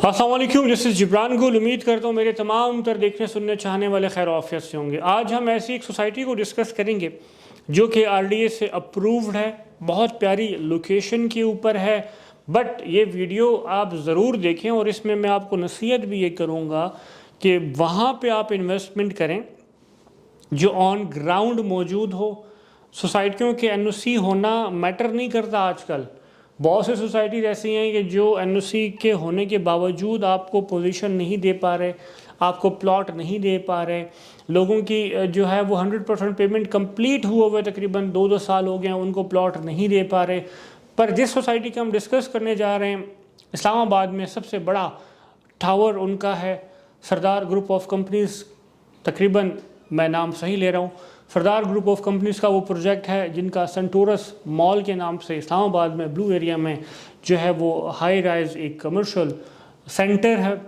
अस्सलाम वालेकुम, this is Jibran गुल। उम्मीद करता हूँ मेरे तमाम तर देखने सुनने चाहने वाले खैर आफियत से होंगे। आज हम ऐसी एक सोसाइटी को डिस्कस करेंगे जो कि आरडीए से अप्रूव्ड है, बहुत प्यारी लोकेशन के ऊपर है। बट ये वीडियो आप ज़रूर देखें और इसमें मैं आपको नसीहत भी ये करूँगा कि वहाँ पे आप इन्वेस्टमेंट करें जो ऑन ग्राउंड मौजूद हो। सोसाइटियों के एनओसी होना मैटर नहीं करता आजकल। बहुत सी सोसाइटीज़ ऐसी हैं कि जो एनओसी के होने के बावजूद आपको पोजीशन नहीं दे पा रहे, आपको प्लॉट नहीं दे पा रहे। लोगों की जो है वो 100% पेमेंट कंप्लीट हुए हुए तकरीबन 2-2 साल हो गए हैं, उनको प्लॉट नहीं दे पा रहे। पर जिस सोसाइटी का हम डिस्कस करने जा रहे हैं, इस्लामाबाद में सबसे बड़ा टावर उनका है, सरदार ग्रुप ऑफ कंपनीज़। तकरीबन मैं नाम सही ले रहा हूँ, सरदार ग्रुप ऑफ कंपनीज़ का वो प्रोजेक्ट है जिनका सेंटोरस मॉल के नाम से इस्लामाबाद में ब्लू एरिया में जो है वो हाई राइज एक कमर्शियल सेंटर है।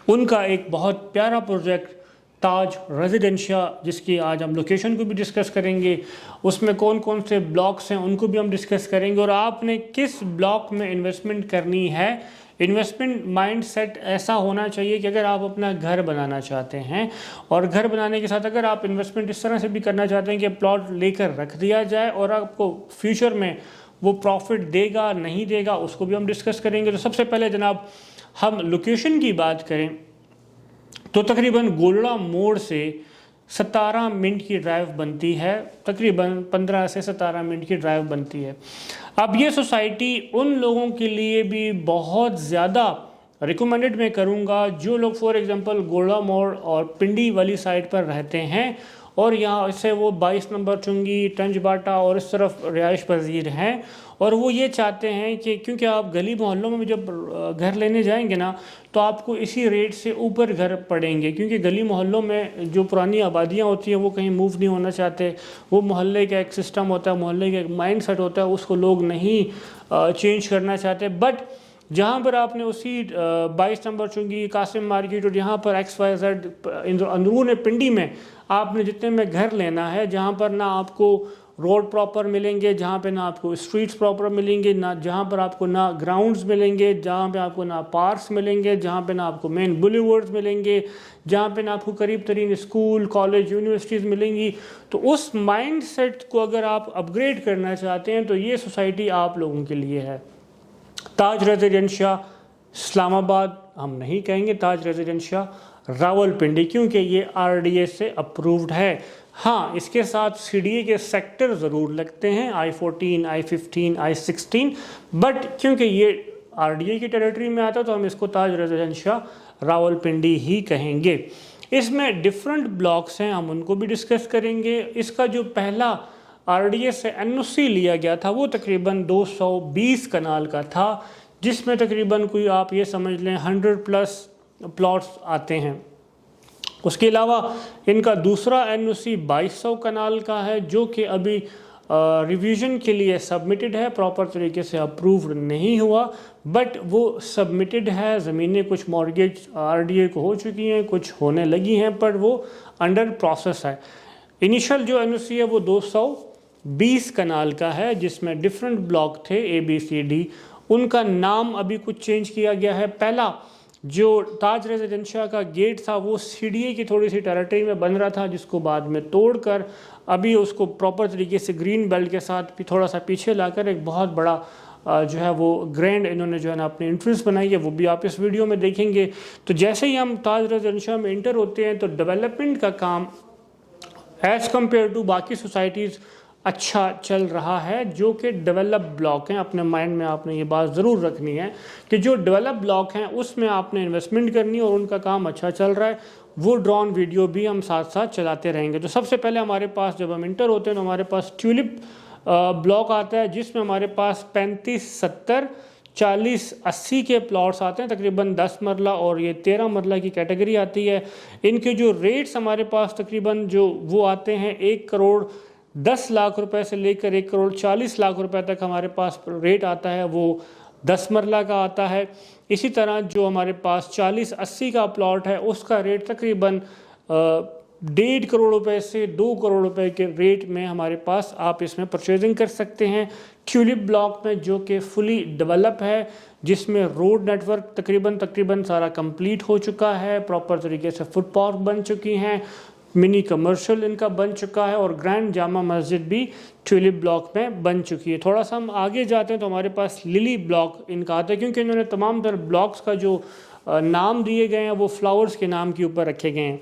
उनका एक बहुत प्यारा प्रोजेक्ट ताज रेजिडेंशिया, जिसकी आज हम लोकेशन को भी डिस्कस करेंगे, उसमें कौन कौन से ब्लॉक्स हैं उनको भी हम डिस्कस करेंगे और आपने किस ब्लॉक में इन्वेस्टमेंट करनी है। इन्वेस्टमेंट माइंडसेट ऐसा होना चाहिए कि अगर आप अपना घर बनाना चाहते हैं और घर बनाने के साथ अगर आप इन्वेस्टमेंट इस तरह से भी करना चाहते हैं कि प्लॉट लेकर रख दिया जाए और आपको फ्यूचर में वो प्रॉफिट देगा नहीं देगा, उसको भी हम डिस्कस करेंगे। तो सबसे पहले जनाब हम लोकेशन की बात करें तो तकरीबन गोलड़ा मोड़ से 17 मिनट की ड्राइव बनती है, तकरीबन 15 से 17 मिनट की ड्राइव बनती है। अब ये सोसाइटी उन लोगों के लिए भी बहुत ज़्यादा रिकमेंडेड मैं करूँगा जो लोग फॉर एग्जांपल गोलड़ा मोड़ और पिंडी वाली साइड पर रहते हैं और यहाँ से वो 22 नंबर चुंगी, टंज बाटा और इस तरफ रिहाइश पजीर हैं और वो ये चाहते हैं कि क्योंकि आप गली मोहल्लों में जब घर लेने जाएंगे ना तो आपको इसी रेट से ऊपर घर पड़ेंगे, क्योंकि गली मोहल्लों में जो पुरानी आबादियाँ होती हैं वो कहीं मूव नहीं होना चाहते। वो मोहल्ले का एक सिस्टम होता है, मोहल्ले का एक माइंड सेट होता है, उसको लोग नहीं चेंज करना चाहते। बट जहाँ पर आपने उसी 22 नंबर चुंगी, कासिम मार्केट और यहाँ पर XYZ अंदरून पिंडी में आपने जितने में घर लेना है, जहाँ पर ना आपको रोड प्रॉपर मिलेंगे, जहाँ पे ना आपको स्ट्रीट्स प्रॉपर मिलेंगे, ना जहाँ पर आपको ना ग्राउंड्स मिलेंगे, जहाँ पे आपको ना पार्क्स मिलेंगे, जहाँ पे ना आपको मेन बुलेवर्ड्स मिलेंगे, जहाँ पे ना आपको करीब तरीन स्कूल, कॉलेज, यूनिवर्सिटीज़ मिलेंगी। तो उस माइंडसेट को अगर आप अपग्रेड करना चाहते हैं तो ये सोसाइटी आप लोगों के लिए है। ताज रेजिडेंशिया इस्लामाबाद हम नहीं कहेंगे, ताज रेजिडेंशिया रावलपिंडी, क्योंकि ये आरडीए से अप्रूव्ड है। हाँ, इसके साथ सीडीए के सेक्टर ज़रूर लगते हैं, I-14, I-15, I-16, बट क्योंकि ये आरडीए की टेरिटरी में आता है तो हम इसको ताज रेजिडेंशिया रावलपिंडी ही कहेंगे। इसमें डिफरेंट ब्लॉक्स हैं, हम उनको भी डिस्कस करेंगे। इसका जो पहला आरडीए से एनओसी लिया गया था वो तकरीबन 220 कनाल का था, जिसमें तकरीबन कोई आप ये समझ लें 100+ प्लॉट्स आते हैं। उसके अलावा इनका दूसरा एनओसी 2200 कनाल का है जो कि अभी रिवीजन के लिए सबमिटेड है, प्रॉपर तरीके से अप्रूव्ड नहीं हुआ, बट वो सबमिटेड है। ज़मीनें कुछ मॉर्गेज आरडीए को हो चुकी हैं, कुछ होने लगी हैं, पर वो अंडर प्रोसेस है। इनिशियल जो एनओसी है वो 220 कनाल का है, जिसमें डिफरेंट ब्लॉक थे ABCD। उनका नाम अभी कुछ चेंज किया गया है। पहला जो ताज रेजिडेंशिया का गेट था वो सीडीए की थोड़ी सी टेरिटरी में बन रहा था, जिसको बाद में तोड़कर अभी उसको प्रॉपर तरीके से ग्रीन बेल्ट के साथ भी थोड़ा सा पीछे लाकर एक बहुत बड़ा जो है वो ग्रैंड इन्होंने जो है ना अपनी एंट्रेंस बनाई है, वो भी आप इस वीडियो में देखेंगे। तो जैसे ही हम ताज रेजिडेंशिया में इंटर होते हैं तो डेवलपमेंट का काम एज़ कम्पेयर टू बाकी सोसाइटीज़ अच्छा चल रहा है जो कि डेवलप ब्लॉक हैं। अपने माइंड में आपने ये बात ज़रूर रखनी है कि जो डेवलप ब्लॉक हैं उसमें आपने इन्वेस्टमेंट करनी है और उनका काम अच्छा चल रहा है। वो ड्रोन वीडियो भी हम साथ साथ चलाते रहेंगे। तो सबसे पहले हमारे पास जब हम इंटर होते हैं तो हमारे पास ट्यूलिप ब्लॉक आता है, जिसमें हमारे पास 35, 70, 40, 80 के प्लॉट्स आते हैं, तकरीबन 10 मरला और ये 13 मरला की कैटेगरी आती है। इनके जो रेट्स हमारे पास तकरीबन जो वो आते हैं 1 करोड़ 10 लाख रुपए से लेकर 1 करोड़ 40 लाख रुपए तक हमारे पास रेट आता है, वो 10 मरला का आता है। इसी तरह जो हमारे पास 40-80 का प्लॉट है उसका रेट तकरीबन 1.5 करोड़ रुपए से 2 करोड़ रुपए के रेट में हमारे पास आप इसमें परचेजिंग कर सकते हैं। ट्यूलिप ब्लॉक में, जो कि फुली डेवलप है, जिसमें रोड नेटवर्क तकरीबन सारा कंप्लीट हो चुका है, प्रॉपर तरीके से फुटपाथ बन चुकी हैं, मिनी कमर्शियल इनका बन चुका है और ग्रैंड जामा मस्जिद भी ट्यूलिप ब्लॉक में बन चुकी है। थोड़ा सा हम आगे जाते हैं तो हमारे पास लिली ब्लॉक इनका आता है, क्योंकि इन्होंने तमाम तरह ब्लॉक्स का जो नाम दिए गए हैं वो फ्लावर्स के नाम के ऊपर रखे गए हैं।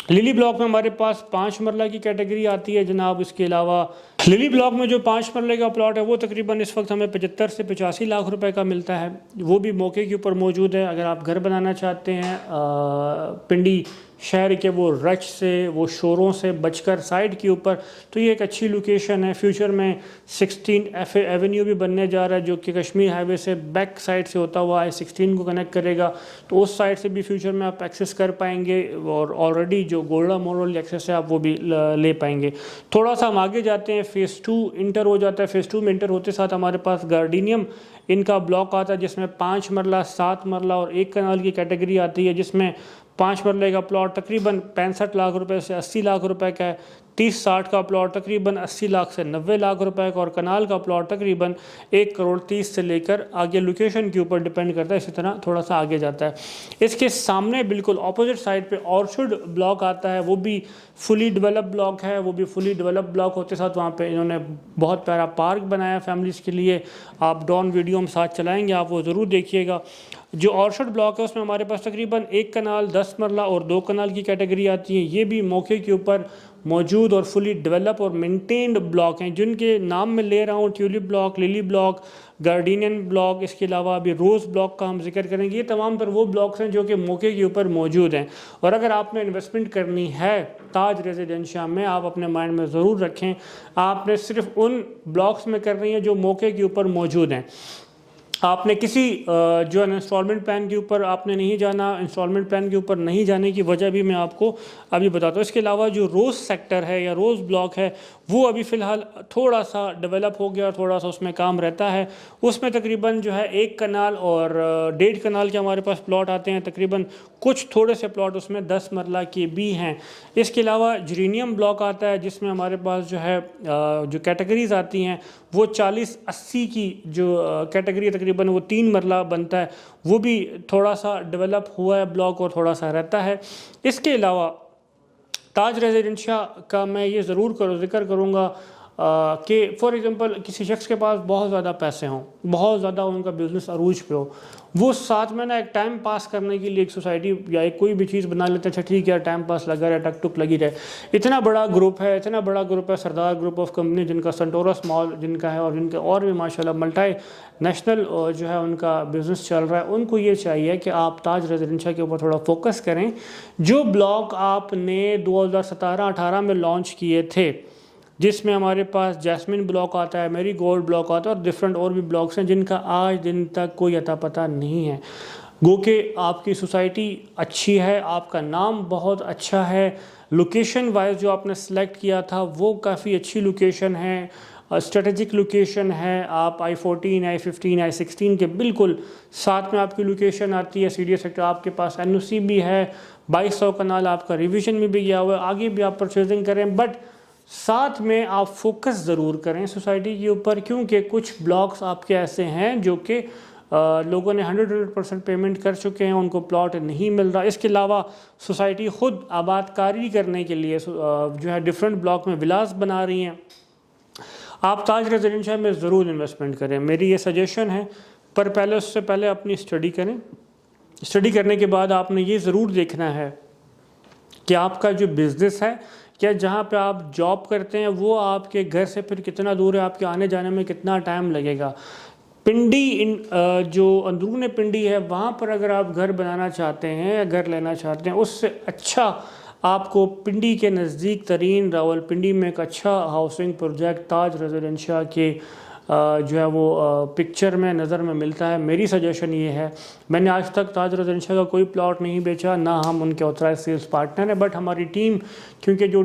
लिली ब्लॉक में हमारे पास 5 मरला की कैटेगरी आती है जनाब। इसके अलावा लिली ब्लॉक में जो 5 मरले का प्लॉट है वो तकरीबन इस वक्त हमें 75 से 85 लाख रुपए का मिलता है। वो भी मौके के ऊपर मौजूद है। अगर आप घर बनाना चाहते हैं पिंडी शहर के वो रच से, वो शोरों से बचकर साइड के ऊपर, तो ये एक अच्छी लोकेशन है। फ्यूचर में 16 एवेन्यू भी बनने जा रहा है, जो कि कश्मीर हाईवे से बैक साइड से होता हुआ I-16 को कनेक्ट करेगा, तो उस साइड से भी फ्यूचर में आप एक्सेस कर पाएंगे और ऑलरेडी जो गोल्डा मोरल एक्सेस है आप वो भी ले पाएंगे। थोड़ा सा हम आगे जाते हैं, फ़ेज़ 2 इंटर हो जाता है। फ़ेज़ 2 में इंटर होते साथ हमारे पास गार्डिनियम इनका ब्लॉक आता है, जिसमें 5 मरला, 7 मरला और 1 कनाल की कैटेगरी आती है, जिसमें 5 मरले का प्लॉट तकरीबन 65 लाख रुपए से 80 लाख रुपए का है, 30-60 का प्लॉट तकरीबन 80 लाख से 90 लाख रुपए का, और कनाल का प्लॉट तकरीबन 1 करोड़ 30 से लेकर आगे लोकेशन के ऊपर डिपेंड करता है, इसी तरह थोड़ा सा आगे जाता है। इसके सामने बिल्कुल ऑपोजिट साइड पे ऑर्चर्ड ब्लॉक आता है, वो भी फुली डेवलप ब्लॉक है। वो भी फुली डेवलप ब्लॉक होते साथ वहाँ पे इन्होंने बहुत प्यारा पार्क बनाया फैमिलीज़ के लिए। आप डॉन वीडियो हम साथ चलाएँगे, आप वो ज़रूर देखिएगा। जो ऑर्चर्ड ब्लॉक है उसमें हमारे पास तकरीबन 1 कनाल, 10 मरला और 2 कनाल की कैटेगरी आती है। ये भी मौके के ऊपर मौजूद और फुली डेवलप और मेंटेन्ड ब्लॉक हैं, जिनके नाम मैं ले रहा हूँ tulip block, lily block, gardenian block, इसके अलावा अभी रोज़ ब्लॉक का हम जिक्र करेंगे। ये तमाम तर वो ब्लॉक्स हैं जो कि मौके के ऊपर मौजूद हैं। और अगर आपने इन्वेस्टमेंट करनी है ताज रेजिडेंशिया में, आप अपने माइंड में ज़रूर रखें, आपने सिर्फ उन ब्लॉक्स में करनी है जो मौके के ऊपर मौजूद हैं। आपने किसी जो है इंस्टॉलमेंट प्लान के ऊपर आपने नहीं जाना। इंस्टॉलमेंट प्लान के ऊपर नहीं जाने की वजह भी मैं आपको अभी बताता हूँ। इसके अलावा जो रोज़ सेक्टर है या रोज़ ब्लॉक है वो अभी फ़िलहाल थोड़ा सा डेवलप हो गया और थोड़ा सा उसमें काम रहता है। उसमें तकरीबन जो है 1 कनाल और 1.5 कनाल के हमारे पास प्लॉट आते हैं। तकरीबन कुछ थोड़े से प्लॉट उसमें 10 मरला के भी हैं। इसके अलावा जरीनियम ब्लॉक आता है, जिसमें हमारे पास जो है जो कैटेगरीज आती हैं वो 40-80 की जो कैटेगरी तकरीबन वो 3 मरला बनता है। वो भी थोड़ा सा डेवलप हुआ है ब्लॉक और थोड़ा सा रहता है। इसके अलावा ताज रेजिडेंशिया का मैं ये ज़रूर जिक्र करूँगा कि फॉर एग्ज़ाम्पल किसी शख्स के पास बहुत ज़्यादा पैसे हों, बहुत ज़्यादा उनका बिज़नेस अरूज पे हो, वो साथ में ना एक टाइम पास करने के लिए एक सोसाइटी या एक कोई भी चीज़ बना लेते हैं। अच्छा ठीक है, टाइम पास लगा रहे, टक टुक लगी रहे। इतना बड़ा ग्रुप है सरदार ग्रुप ऑफ कंपनी, जिनका संटोरस मॉल जिनका है और जिनके और भी माशाल्लाह मल्टी नेशनल जो है उनका बिज़नेस चल रहा है। उनको ये चाहिए कि आप ताज रेजिडेंशिया के ऊपर थोड़ा फोकस करें। जो ब्लॉक आपने 2017-18 में लॉन्च किए थे, जिसमें हमारे पास जैस्मिन ब्लॉक आता है, मेरी गोल्ड ब्लॉक आता है और डिफरेंट और भी ब्लॉक्स हैं जिनका आज दिन तक कोई अता पता नहीं है। गो के आपकी सोसाइटी अच्छी है, आपका नाम बहुत अच्छा है, लोकेशन वाइज जो आपने सेलेक्ट किया था वो काफ़ी अच्छी लोकेशन है, स्ट्रेटेजिक लोकेशन है। आप I-14, I-15, I-16 के बिल्कुल साथ में आपकी लोकेशन आती है। CDA सेक्टर आपके पास NOC भी है, 2200 कनाल आपका रिविजन में भी गया हुआ है। आगे भी आप परचेजिंग करें, बट साथ में आप फोकस ज़रूर करें सोसाइटी के ऊपर, क्योंकि कुछ ब्लॉक्स आपके ऐसे हैं जो कि लोगों ने 100% पेमेंट कर चुके हैं, उनको प्लॉट नहीं मिल रहा। इसके अलावा सोसाइटी ख़ुद आबादकारी करने के लिए जो है डिफरेंट ब्लॉक में विलास बना रही हैं। आप ताज रेजिडेंशिया में ज़रूर इन्वेस्टमेंट करें, मेरी ये सजेशन है। पर पहले उससे पहले अपनी स्टडी करें। स्टडी करने के बाद आपने ये ज़रूर देखना है कि आपका जो बिज़नेस है, क्या जहाँ पे आप जॉब करते हैं वो आपके घर से फिर कितना दूर है, आपके आने जाने में कितना टाइम लगेगा। पिंडी जो अंदरून पिंडी है वहाँ पर अगर आप घर बनाना चाहते हैं या घर लेना चाहते हैं, उससे अच्छा आपको पिंडी के नज़दीक तरीन रावलपिंडी में एक अच्छा हाउसिंग प्रोजेक्ट ताज रेजिडेंशिया के जो है वो पिक्चर में नज़र में मिलता है। मेरी सजेशन ये है, मैंने आज तक ताज रेजिडेंशिया का कोई प्लॉट नहीं बेचा, ना हम उनके ऑथराइज सेल्स पार्टनर हैं, बट हमारी टीम क्योंकि जो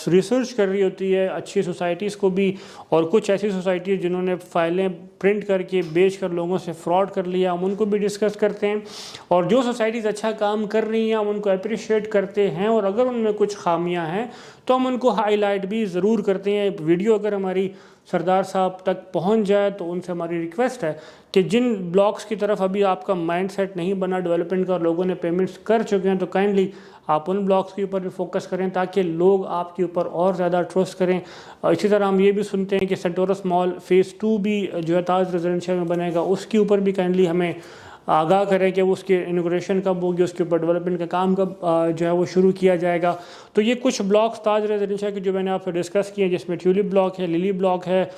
रिसर्च कर रही होती है अच्छी सोसाइटीज़ को भी, और कुछ ऐसी सोसाइटी जिन्होंने फ़ाइलें प्रिंट करके बेच कर लोगों से फ्रॉड कर लिया, हम उनको भी डिस्कस करते हैं। और जो सोसाइटीज़ अच्छा काम कर रही हैं हम उनको अप्रिशिएट करते हैं, और अगर उनमें कुछ खामियाँ हैं तो हम उनको हाईलाइट भी ज़रूर करते हैं। वीडियो अगर हमारी सरदार साहब तक पहुंच जाए, तो उनसे हमारी रिक्वेस्ट है कि जिन ब्लॉक्स की तरफ अभी आपका माइंडसेट नहीं बना डेवलपमेंट का और लोगों ने पेमेंट्स कर चुके हैं, तो काइंडली आप उन ब्लॉक्स के ऊपर भी फोकस करें ताकि लोग आपके ऊपर और ज़्यादा ट्रस्ट करें। इसी तरह हम ये भी सुनते हैं कि सेंटोरस मॉल फ़ेज़ 2 भी जो है ताज रेजिडेंशियल में बनेगा, उसके ऊपर भी काइंडली हमें आगाह करें कि वो उसकी इनॉग्रेशन कब होगी, उसके ऊपर डेवलपमेंट का काम कब जो है वो शुरू किया जाएगा। तो ये कुछ ब्लॉक्स ताज रेजिडेंशियल के जो मैंने आपसे डिस्कस किए, जिसमें ट्यूलिप ब्लॉक है, लिली ब्लॉक है,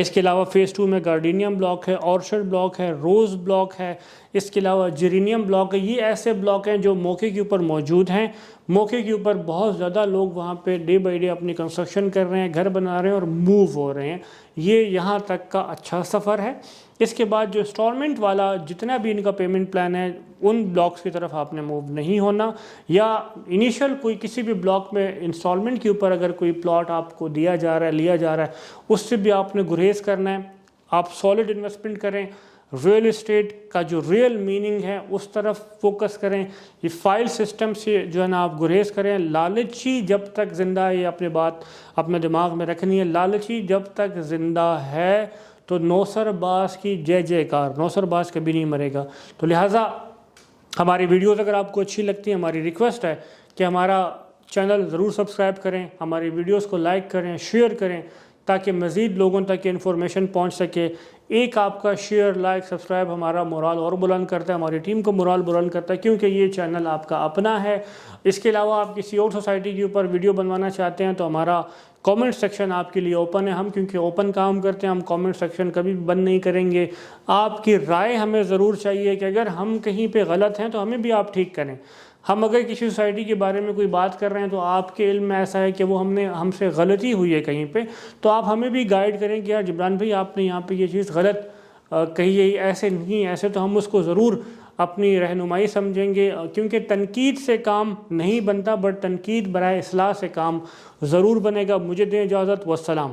इसके अलावा फ़ेज़ 2 में गार्डनियम ब्लॉक है, ऑर्चर्ड ब्लॉक है, रोज़ ब्लॉक है, इसके अलावा जेरेनियम ब्लॉक है। ये ऐसे ब्लॉक हैं जो मौके के ऊपर मौजूद हैं, मौके के ऊपर बहुत ज़्यादा लोग वहाँ पे डे बाई डे अपनी कंस्ट्रक्शन कर रहे हैं, घर बना रहे हैं और मूव हो रहे हैं। ये यहाँ तक का अच्छा सफ़र है। इसके बाद जो इंस्टॉलमेंट वाला जितना भी इनका पेमेंट प्लान है, उन ब्लॉक्स की तरफ आपने मूव नहीं होना, या इनिशियल कोई किसी भी ब्लॉक में इंस्टॉलमेंट के ऊपर अगर कोई प्लॉट आपको दिया जा रहा है, लिया जा रहा है, उससे भी आपने गुरेज करना है। आप सॉलिड इन्वेस्टमेंट करें, रियल इस्टेट का जो रियल मीनिंग है उस तरफ फोकस करें। ये फाइल सिस्टम से जो है ना आप गुरेज करें। लालची जब तक ज़िंदा है, ये अपने बात अपने दिमाग में रखनी है, लालची जब तक ज़िंदा है तो नौसरबाज की जय जयकार, नौसरबाज कभी नहीं मरेगा। तो लिहाजा हमारी वीडियोस अगर आपको अच्छी लगती है, हमारी रिक्वेस्ट है कि हमारा चैनल ज़रूर सब्सक्राइब करें, हमारी वीडियोस को लाइक करें, शेयर करें, ताकि मज़ीद लोगों तक इन्फॉर्मेशन पहुंच सके। एक आपका शेयर, लाइक, सब्सक्राइब हमारा मोराल और बुलंद करता है, हमारी टीम को मोराल बुलंद करता है, क्योंकि ये चैनल आपका अपना है। इसके अलावा आप किसी और सोसाइटी के ऊपर वीडियो बनवाना चाहते हैं तो हमारा कमेंट सेक्शन आपके लिए ओपन है। हम क्योंकि ओपन काम करते हैं, हम कमेंट सेक्शन कभी भी बंद नहीं करेंगे। आपकी राय हमें ज़रूर चाहिए कि अगर हम कहीं पे गलत हैं तो हमें भी आप ठीक करें। हम अगर किसी सोसाइटी के बारे में कोई बात कर रहे हैं तो आपके इल्म में ऐसा है कि वो हमसे गलती हुई है कहीं पे, तो आप हमें भी गाइड करें कि यार जिब्रान भाई आपने यहाँ पे ये चीज़ गलत कही है, ऐसे नहीं, ऐसे, तो हम उसको ज़रूर अपनी रहनुमाई समझेंगे। क्योंकि तनकीद से काम नहीं बनता, बट तनकीद बराए इस्लाह से काम ज़रूर बनेगा। मुझे दें इजाज़त, वस्सलाम।